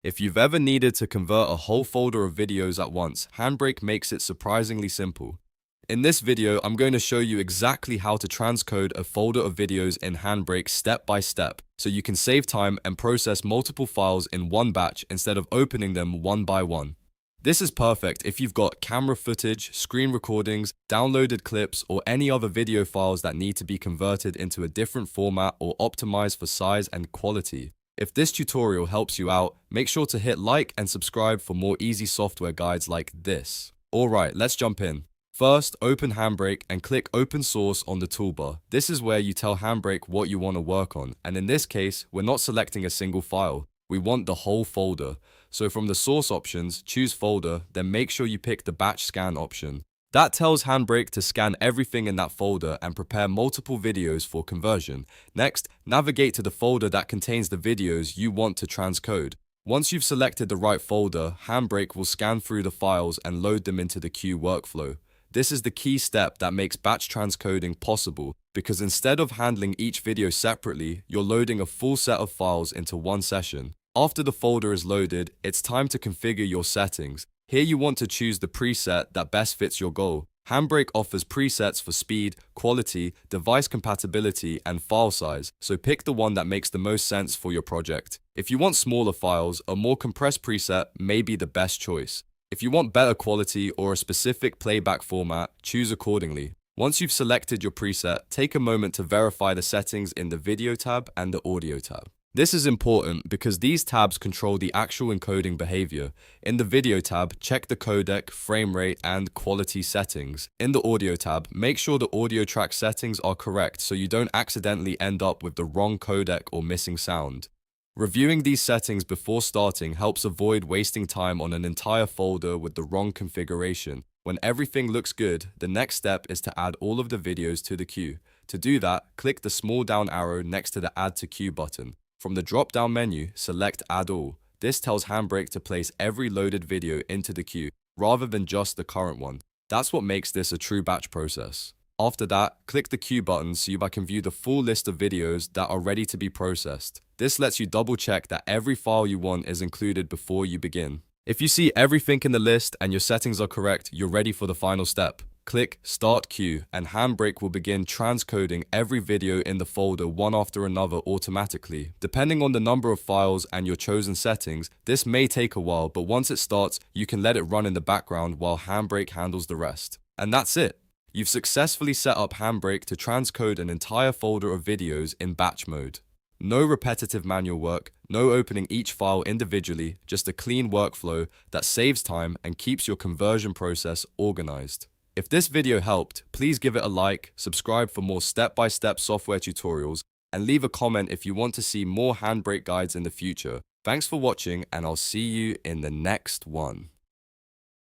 If you've ever needed to convert a whole folder of videos at once, HandBrake makes it surprisingly simple. In this video, I'm going to show you exactly how to transcode a folder of videos in HandBrake step by step, so you can save time and process multiple files in one batch instead of opening them one by one. This is perfect if you've got camera footage, screen recordings, downloaded clips, or any other video files that need to be converted into a different format or optimized for size and quality. If this tutorial helps you out, make sure to hit like and subscribe for more easy software guides like this. Alright, let's jump in. First, open HandBrake and click Open Source on the toolbar. This is where you tell HandBrake what you want to work on, and in this case, we're not selecting a single file. We want the whole folder. So from the source options, choose folder, then make sure you pick the batch scan option. That tells HandBrake to scan everything in that folder and prepare multiple videos for conversion. Next, navigate to the folder that contains the videos you want to transcode. Once you've selected the right folder, HandBrake will scan through the files and load them into the queue workflow. This is the key step that makes batch transcoding possible, because instead of handling each video separately, you're loading a full set of files into one session. After the folder is loaded, it's time to configure your settings. Here you want to choose the preset that best fits your goal. HandBrake offers presets for speed, quality, device compatibility, and file size, so pick the one that makes the most sense for your project. If you want smaller files, a more compressed preset may be the best choice. If you want better quality or a specific playback format, choose accordingly. Once you've selected your preset, take a moment to verify the settings in the Video tab and the Audio tab. This is important because these tabs control the actual encoding behavior. In the Video tab, check the codec, frame rate, and quality settings. In the Audio tab, make sure the audio track settings are correct so you don't accidentally end up with the wrong codec or missing sound. Reviewing these settings before starting helps avoid wasting time on an entire folder with the wrong configuration. When everything looks good, the next step is to add all of the videos to the queue. To do that, click the small down arrow next to the Add to Queue button. From the drop-down menu, select Add All. This tells HandBrake to place every loaded video into the queue, rather than just the current one. That's what makes this a true batch process. After that, click the Queue button so you can view the full list of videos that are ready to be processed. This lets you double-check that every file you want is included before you begin. If you see everything in the list and your settings are correct, you're ready for the final step. Click Start Queue, and HandBrake will begin transcoding every video in the folder one after another automatically. Depending on the number of files and your chosen settings, this may take a while, but once it starts, you can let it run in the background while HandBrake handles the rest. And that's it! You've successfully set up HandBrake to transcode an entire folder of videos in batch mode. No repetitive manual work, no opening each file individually, just a clean workflow that saves time and keeps your conversion process organized. If this video helped, please give it a like, subscribe for more step-by-step software tutorials, and leave a comment if you want to see more HandBrake guides in the future. Thanks for watching, and I'll see you in the next one.